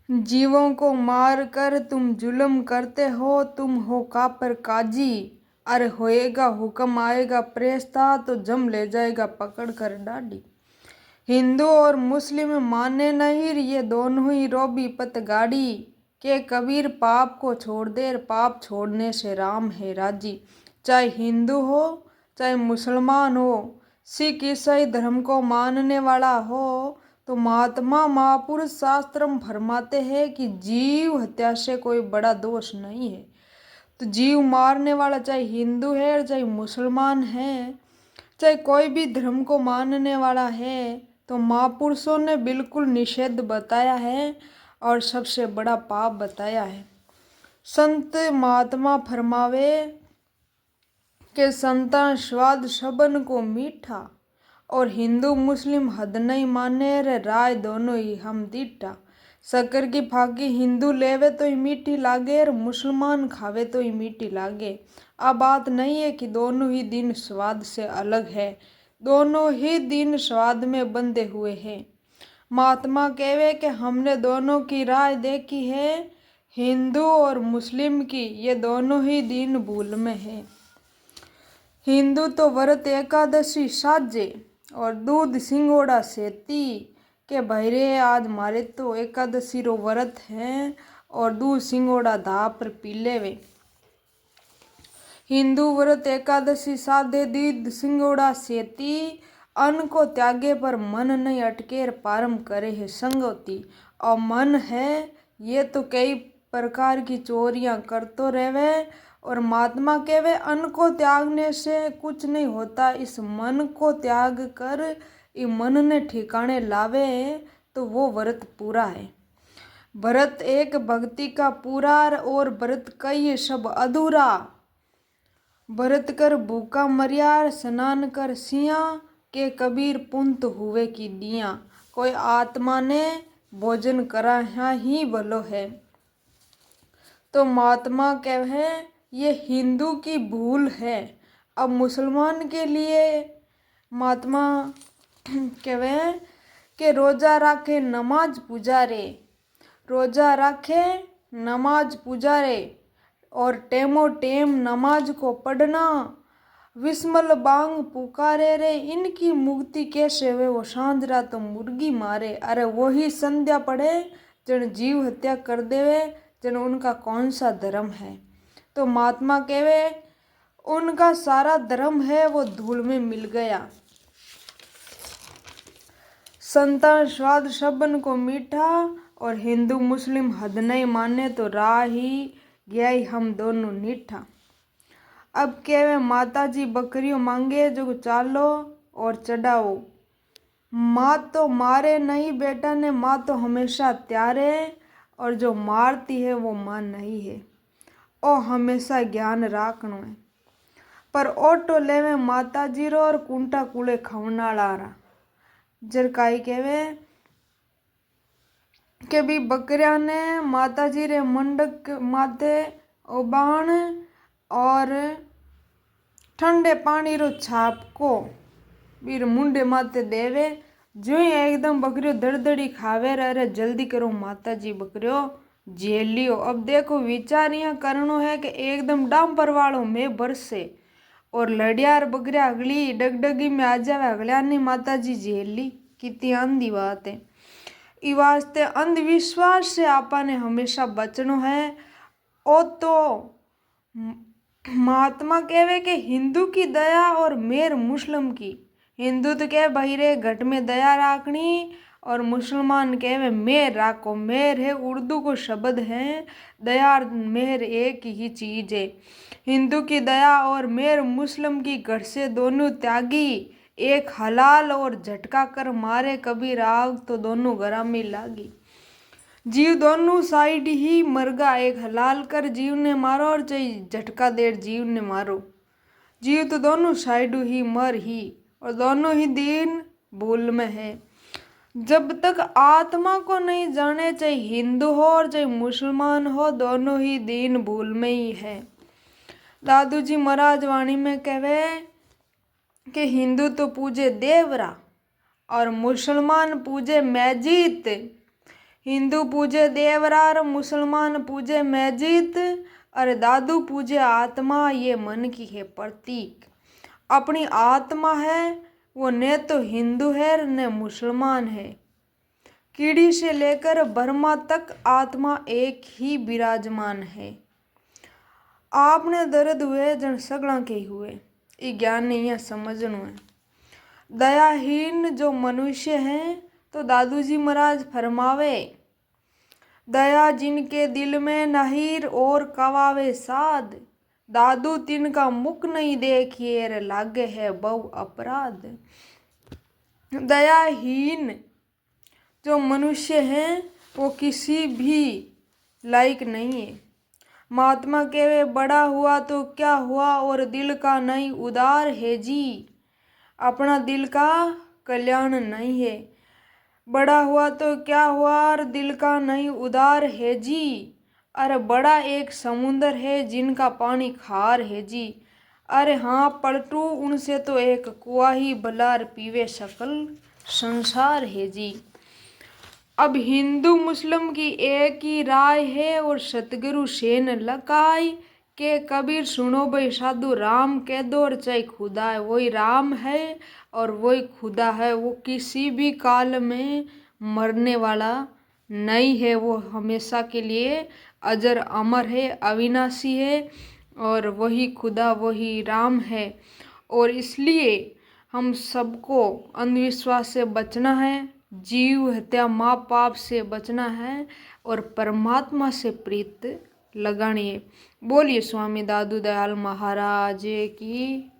जीवों को मार कर तुम जुल्म करते हो, तुम हो कापर काजी। अरे होएगा हुक्म आएगा प्रेस्ता, तो जम ले जाएगा पकड़ कर डाडी। हिंदू और मुस्लिम माने नहीं, ये दोनों ही रोबी पत गाड़ी। के कबीर पाप को छोड़ दे, पाप छोड़ने से राम है राजी। चाहे हिंदू हो चाहे मुसलमान हो, सिख ईसाई धर्म को मानने वाला हो, तो महात्मा महापुरुष शास्त्र में फरमाते हैं कि जीव हत्या से कोई बड़ा दोष नहीं है। तो जीव मारने वाला चाहे हिंदू है चाहे मुसलमान है, चाहे कोई भी धर्म को मानने वाला है, तो महापुरुषों ने बिल्कुल निषेध बताया है और सबसे बड़ा पाप बताया है। संत महात्मा फरमावे कि संतान स्वाद सबन को मीठा, और हिंदू मुस्लिम हद नहीं माने रे राय दोनों ही हम दीठा। शक्कर की फाकी हिंदू लेवे तो ही मीठी लागे और मुसलमान खावे तो ही मीठी लागे। अब बात नहीं है कि दोनों ही दिन स्वाद से अलग है, दोनों ही दिन स्वाद में बंधे हुए हैं। महात्मा कहवे कि हमने दोनों की राय देखी है, हिंदू और मुस्लिम की ये दोनों ही दिन भूल में है। हिंदू तो व्रत एकादशी साजे और दूध सिंगोड़ा सेती, के भैरे आज मारे तो एकादशी रो व्रत है और दूध सिंगोड़ा धा पर पी लेवे। हिंदू व्रत एकादशी साधे दूध सिंगोड़ा सेती, अन्न को त्यागे पर मन नहीं अटके पारम करे है संगोती। और मन है ये तो कई प्रकार की चोरियां करतो रहवे, और महात्मा कहवे अन्न को त्यागने से कुछ नहीं होता, इस मन को त्याग कर इस मन ने ठिकाने लावे तो वो व्रत पूरा है। व्रत एक भक्ति का पूरा और व्रत कई सब अधूरा। व्रत कर भूखा मरिया, स्नान कर सिया, के कबीर पुंत हुए की दिया। कोई आत्मा ने भोजन करा ही भलो है। तो महात्मा कहे ये हिंदू की भूल है। अब मुसलमान के लिए महात्मा कहे कि रोजा रखे नमाज पुजारे, रोजा रखे नमाज पुजारे और टेमो टेम नमाज को पढ़ना, विस्मल बांग पुकारे रे, इनकी मुक्ति कैसे वे वो सांझ रात तो मुर्गी मारे। अरे वही संध्या पढ़े जन जीव हत्या कर देवे, जन उनका कौन सा धर्म है। तो महात्मा कहवे उनका सारा धर्म है वो धूल में मिल गया। संतान स्वाद सबन को मीठा, और हिंदू मुस्लिम हद नहीं माने तो राह ही गया ही हम दोनों नीठा। अब कहवे माता जी बकरियों मांगे जो चालो और चढ़ाओ, माँ तो मारे नहीं बेटा ने, माँ तो हमेशा तैयार है, और जो मारती है वो माँ नहीं है। ओ हमेशा ज्ञान राखनो है। पर ओटो लेवे माता जी रो और कुंटा कुले खवनाला रा। जर काई कहवे के भी बकरिया ने माता जी रे मंडक माथे उबाण और ठंडे पानी रो छाप को बीर मुंडे माथे देवे। जो ही एकदम बकरियों दड़दड़ी खावे रे जल्दी करो माता जी बकरियों जेल लियो। अब देखो विचार यहाँ करनो है कि एकदम डांपर वालों में बरसे और लड़ियार बकरिया अगली डगडगी में आ जावे, अगलिया ने माता जी जेल ली। कितनी आंधी बात है। इस वास्ते अंधविश्वास से आपा ने हमेशा बचनो है। ओ तो महात्मा कहवे कि हिंदू की दया और मेर मुस्लिम की। हिंदू तो कहे भाई रे घट में दया राखनी, और मुसलमान कहवे मेर राखो। मेर है उर्दू को शब्द है, दया और मेर एक ही चीज है। हिंदू की दया और मेर मुस्लिम की घर से दोनों त्यागी, एक हलाल और झटका कर मारे कबीर आग तो दोनों घरा में लागी। जीव दोनों साइड ही मरगा, एक हलाल कर जीव ने मारो और चाहे झटका देर जीव ने मारो। जीव तो दोनों साइड ही मर ही, और दोनों ही दिन भूल में है। जब तक आत्मा को नहीं जाने, चाहे हिंदू हो और चाहे मुसलमान हो, दोनों ही दिन भूल में ही है। दादू जी महाराज वाणी में कहवे कि हिंदू तो पूजे देवरा और मुसलमान पूजे मैजीत। हिंदू पूजे देवरार, मुसलमान पूजे मस्जिद और दादू पूजे आत्मा। ये मन की है प्रतीक। अपनी आत्मा है वो न तो हिंदू है न मुसलमान है। कीड़ी से लेकर ब्रह्मा तक आत्मा एक ही विराजमान है। आपने दर्द हुए जन सगड़ा के हुए, ये ज्ञान नहीं है, समझनो है। दयाहीन जो मनुष्य हैं तो दादू जी महाराज फरमावे, दया जिनके दिल में नहीर और कवावे साध, दादू तिनका मुख नहीं देखिए रे लागे है बहु अपराध। दयाहीन जो मनुष्य हैं वो किसी भी लायक नहीं है। महात्मा केवे बड़ा हुआ तो क्या हुआ और दिल का नहीं उदार है जी। अपना दिल का कल्याण नहीं है। बड़ा हुआ तो क्या हुआ और दिल का नहीं उदार है जी। अरे बड़ा एक समुंदर है जिनका पानी खार है जी। अरे हाँ पलटू उनसे तो एक कुआ ही भलार पीवे सकल संसार है जी। अब हिंदू मुस्लिम की एक ही राय है और सतगुरु सेन लकाई के कबीर सुनो भाई साधु राम कह दो और चाहे खुदा है, वही राम है और वही खुदा है। वो किसी भी काल में मरने वाला नहीं है, वो हमेशा के लिए अजर अमर है, अविनाशी है और वही खुदा वही राम है। और इसलिए हम सबको अंधविश्वास से बचना है, जीव हत्या माँ पाप से बचना है और परमात्मा से प्रीत लगानी है। बोलिए स्वामी दादू दयाल महाराज की।